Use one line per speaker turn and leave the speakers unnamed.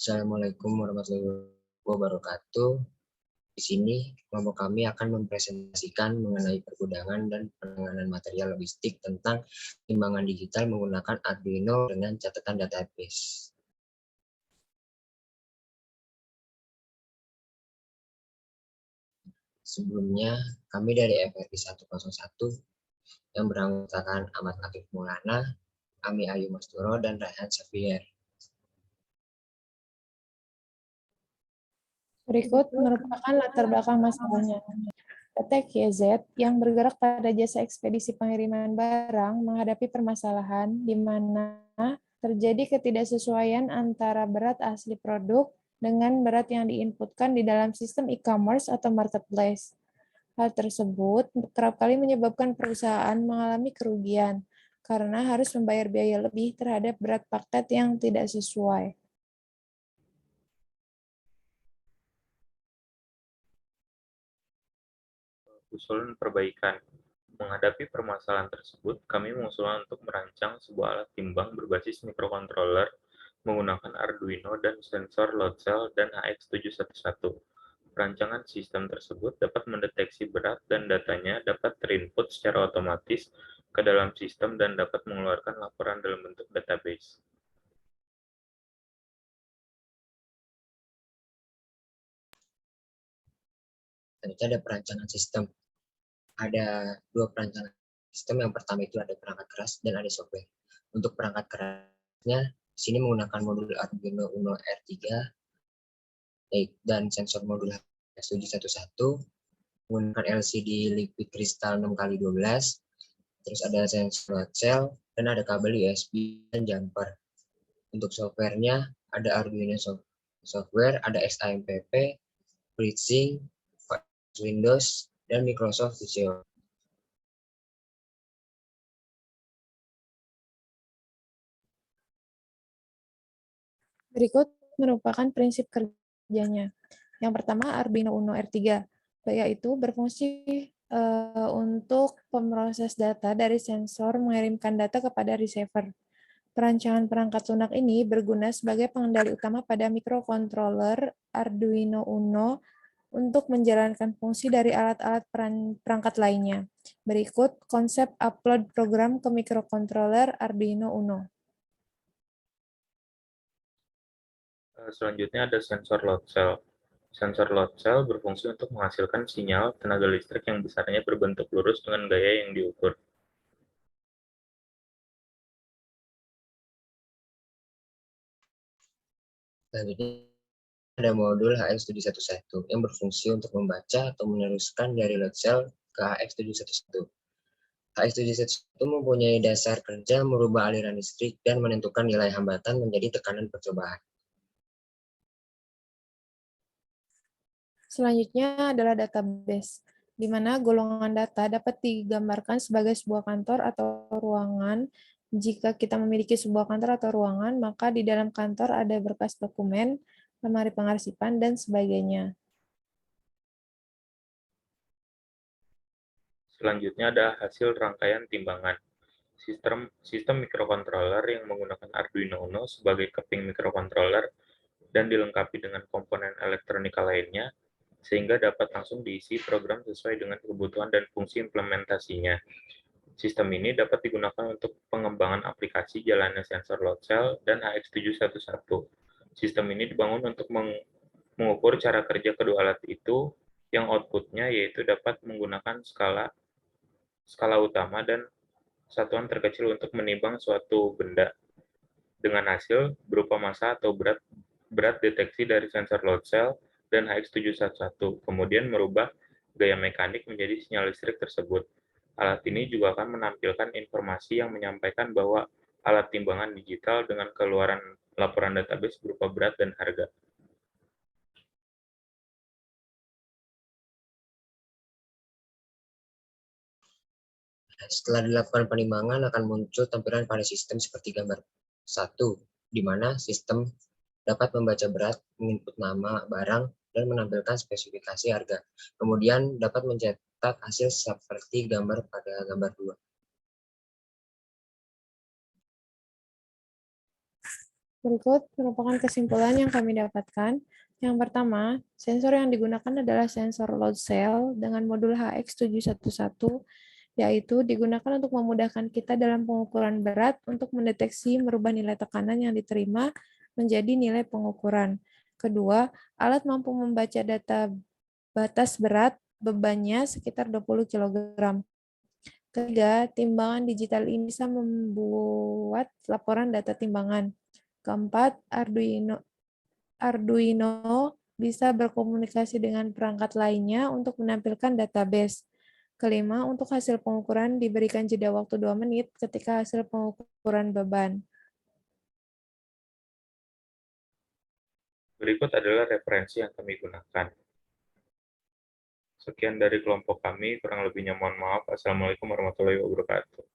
Assalamualaikum warahmatullahi wabarakatuh. Di sini kelompok kami akan mempresentasikan mengenai pergudangan dan penanganan material logistik tentang timbangan digital menggunakan Arduino dengan catatan database. Sebelumnya, kami dari FRI 101 yang beranggotakan Ahmad Latif Maulana, Ami Ayu Masturo, dan Rayhan Xavier.
Berikut merupakan latar belakang masalahnya. PT KZ yang bergerak pada jasa ekspedisi pengiriman barang menghadapi permasalahan di mana terjadi ketidaksesuaian antara berat asli produk dengan berat yang diinputkan di dalam sistem e-commerce atau marketplace. Hal tersebut kerap kali menyebabkan perusahaan mengalami kerugian karena harus membayar biaya lebih terhadap berat paket yang tidak sesuai.
Usulan perbaikan. Menghadapi permasalahan tersebut, kami mengusulkan untuk merancang sebuah alat timbang berbasis microcontroller menggunakan Arduino dan sensor load cell dan HX711. Rancangan sistem tersebut dapat mendeteksi berat dan datanya dapat terinput secara otomatis ke dalam sistem dan dapat mengeluarkan laporan dalam bentuk database.
Selanjutnya ada perancangan sistem. Ada dua perancangan sistem. Yang pertama itu ada perangkat keras dan ada software. Untuk perangkat kerasnya, di sini menggunakan modul Arduino Uno R3 dan sensor modul HX711, menggunakan LCD Liquid Crystal 6x12, terus ada sensor load cell, dan ada kabel USB dan jumper. Untuk softwarenya ada Arduino software, ada XAMPP, FreeSync, Windows, dan Microsoft Visual.
Berikut merupakan prinsip kerjanya. Yang pertama, Arduino Uno R3, yaitu berfungsi untuk pemroses data dari sensor mengirimkan data kepada receiver. Perancangan perangkat lunak ini berguna sebagai pengendali utama pada microcontroller Arduino Uno untuk menjalankan fungsi dari alat-alat perangkat lainnya. Berikut konsep upload program ke microcontroller Arduino Uno.
Selanjutnya ada sensor load cell. Sensor load cell berfungsi untuk menghasilkan sinyal tenaga listrik yang besarnya berbentuk lurus dengan gaya yang diukur.
Selanjutnya ada modul HX711 yang berfungsi untuk membaca atau meneruskan dari load cell ke HX711. HX711 mempunyai dasar kerja merubah aliran listrik dan menentukan nilai hambatan menjadi tekanan percobaan.
Selanjutnya adalah database, di mana golongan data dapat digambarkan sebagai sebuah kantor atau ruangan. Jika kita memiliki sebuah kantor atau ruangan, maka di dalam kantor ada berkas dokumen, lemari pengarsipan, dan sebagainya.
Selanjutnya ada hasil rangkaian timbangan. Sistem microcontroller yang menggunakan Arduino Uno sebagai keping microcontroller dan dilengkapi dengan komponen elektronika lainnya, sehingga dapat langsung diisi program sesuai dengan kebutuhan dan fungsi implementasinya. Sistem ini dapat digunakan untuk pengembangan aplikasi jalannya sensor load cell dan HX711. Sistem ini dibangun untuk mengukur cara kerja kedua alat itu, yang output-nya yaitu dapat menggunakan skala utama dan satuan terkecil untuk menimbang suatu benda, dengan hasil berupa massa atau berat deteksi dari sensor load cell dan HX711, kemudian merubah gaya mekanik menjadi sinyal listrik tersebut. Alat ini juga akan menampilkan informasi yang menyampaikan bahwa alat timbangan digital dengan keluaran laporan database berupa berat dan harga.
Setelah dilakukan penimbangan akan muncul tampilan pada sistem seperti gambar 1, di mana sistem dapat membaca berat, menginput nama barang, dan menampilkan spesifikasi harga. Kemudian dapat mencetak hasil seperti gambar pada gambar 2.
Berikut merupakan kesimpulan yang kami dapatkan. Yang pertama, sensor yang digunakan adalah sensor load cell dengan modul HX711, yaitu digunakan untuk memudahkan kita dalam pengukuran berat untuk mendeteksi merubah nilai tekanan yang diterima menjadi nilai pengukuran. Kedua, alat mampu membaca data batas berat bebannya sekitar 20 kg. Ketiga, timbangan digital ini bisa membuat laporan data timbangan. Keempat, Arduino bisa berkomunikasi dengan perangkat lainnya untuk menampilkan database. Kelima, untuk hasil pengukuran diberikan jeda waktu 2 menit ketika hasil pengukuran beban.
Berikut adalah referensi yang kami gunakan. Sekian dari kelompok kami, kurang lebihnya mohon maaf. Assalamualaikum warahmatullahi wabarakatuh.